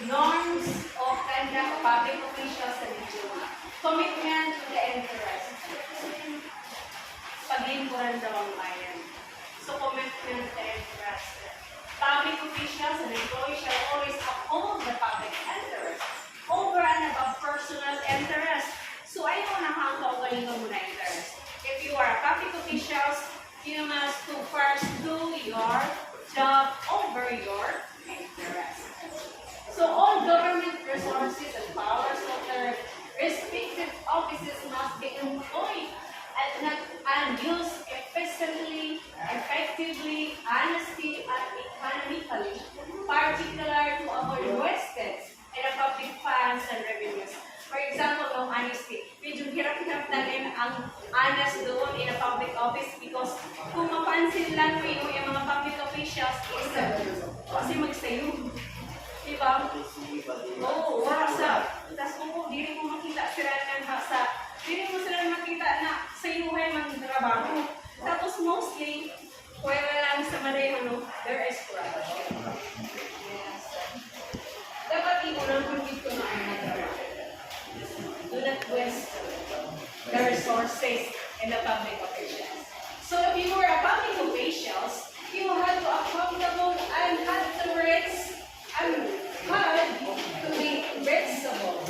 norms of conduct of public officials and itsura. Commitment to the interest. Paglingkuran daw ang bayan. So, commitment to the interest. Public officials and employees shall always uphold the public interest over and above personal interest. So, ayaw na hanggaw kanino mo na interest. If you are a public officials, you must to first do your job over your interest. So, all government resources and powers of their respective offices must be employed and used efficiently, effectively, honestly, and economically, particular to avoid wastage in the public funds and revenues. For example, no honesty. Medyo hirap-hirap na rin ang honest doon in a public office because kung mapansin lang mo yung mga public officials is kasi magsayo. Diba? Oo, warasa. Tapos kung di rin mo makita sila ng hasa, di rin mo sila makita na sa iuhay mang trabaho. Tapos mostly, wala lang sa maray, there is corruption. Yes. Dapat iunang kung dito na ang trabaho. Do not waste the resources in the public officials. So if you were a public officials, you had to accountable and had to raise and had to be reachable.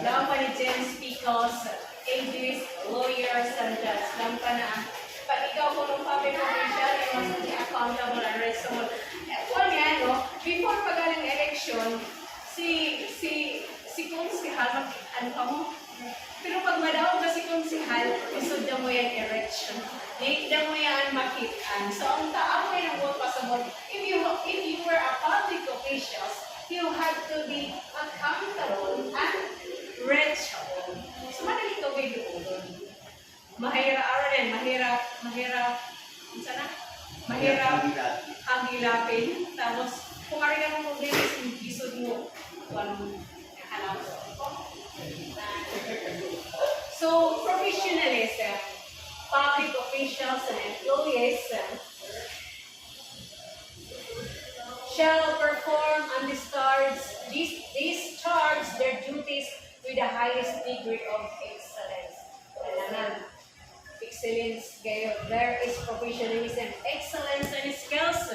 Lang pa ni James because AGs, lawyers, and judges. Lang pa na pag ikaw po ng public official, you must be accountable and reachable. Kung yan, before pagaling election, si konsihal, ano ka mo? Pero pag madawag ka si konsihal, isod na mo yan election. Hindi mo yan makitaan. So, ang taamoy ng vote pasabot, if you were a public officials, you have to be accountable and reachable. So, madali ka way doon. Mahirap hagilapin. Tapos, kung kari na mong mag-release, isod mo, anong alam ko. So, professionalism, public officials and employees shall perform and discharge their duties with the highest degree of excellence. Excellence, there is professionalism, excellence, and skills.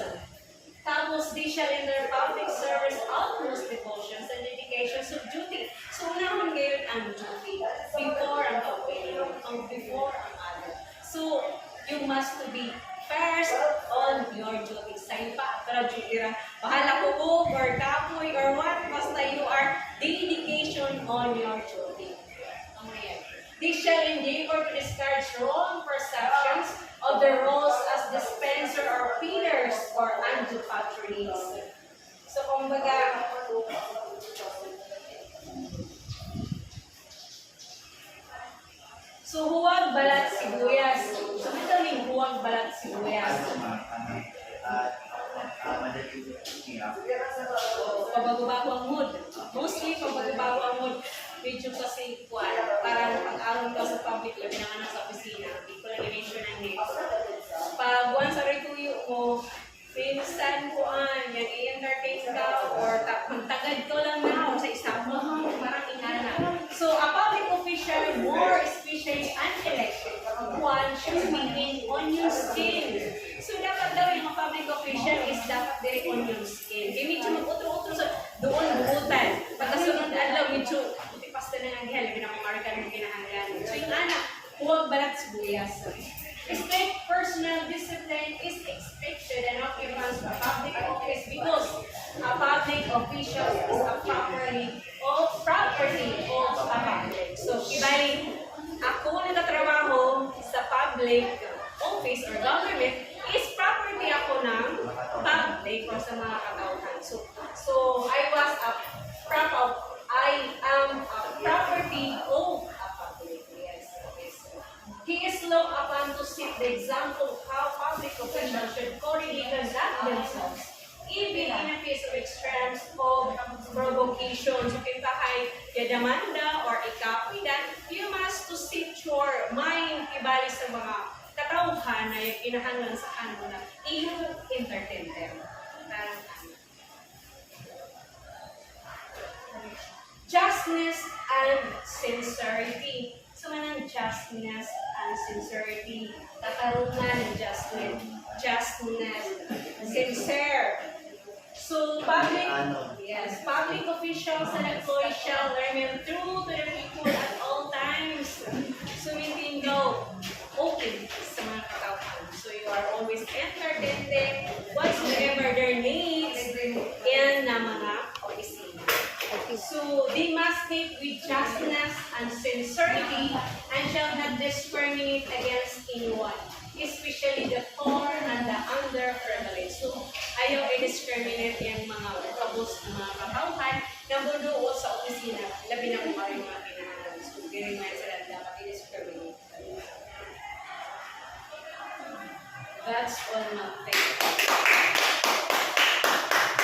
Tapos, they shall in their public service utmost devotions and dedications of duty. So, unahon ngayon ang duty before ang opinion, before ang other. So, you must to be first on your duty. Sa'yo pa, para duty ra. Bahala ko or kapoy or what, basta you are dedication on your duty. They shall endeavor to discourage wrong perceptions of their roles as dispenser or feeders or undue patronage. So, kumbaga, so huwag balat sibuyas. So, ito yung huwag balat sibuyas. Pabago-bago ang mood. Mostly, pabago-bago ang mood. Medyo kasi parang pag-aron ka sa public lab na sa opisina. Hindi ko lang i-mention ang name. Pag once a rituyo mo, pinsan ko yan i-entertain ka or magtagad ko lang na sa isang parang inana. So, a public official, more especially unelected, one should be in onion skin. So, dapat daw yung public official is dapat direct onion skin. Kaya medyo mag-utro-utro sa doon buutan. Pagkasunod adlaw, medyo pasta na ng gihal, yung pinakamarka ng kinahanglan. So, yung anak, huwag balat sibuyas. Strict personal discipline is expected and occupants of public office because a public official is a property of a public. So, ibalik, ako nagtatrabaho sa public office or government is property ako ng public o sa mga katauhan. So I am a property of a public. Yes. He is looked upon to set the example of how public officials should correctly conduct themselves, even in a case of extremes of provocation. So, kintahay, demanda or ikapidan, you must to set your mind ibalik sa mga katauhan na yung kinahanglan sa kanto na i-entertain them. justness and sincerity. Katarungan and justness, sincere. So public officials and employees shall remain true to the people at all times. So meaning daw, okay sa mga katauhan. So you are always entertaining whatsoever their needs in na mga opisina. So they must take with justness and sincerity and shall not discriminate against anyone, especially the poor and the underprivileged. So ayaw i-discriminate yung mga kabos ng mga katauhan na bunuo sa opisina, labi na kung yung mga kinahanan. So very much sila dapat i-discriminate. That's all, ma'am. Thank you.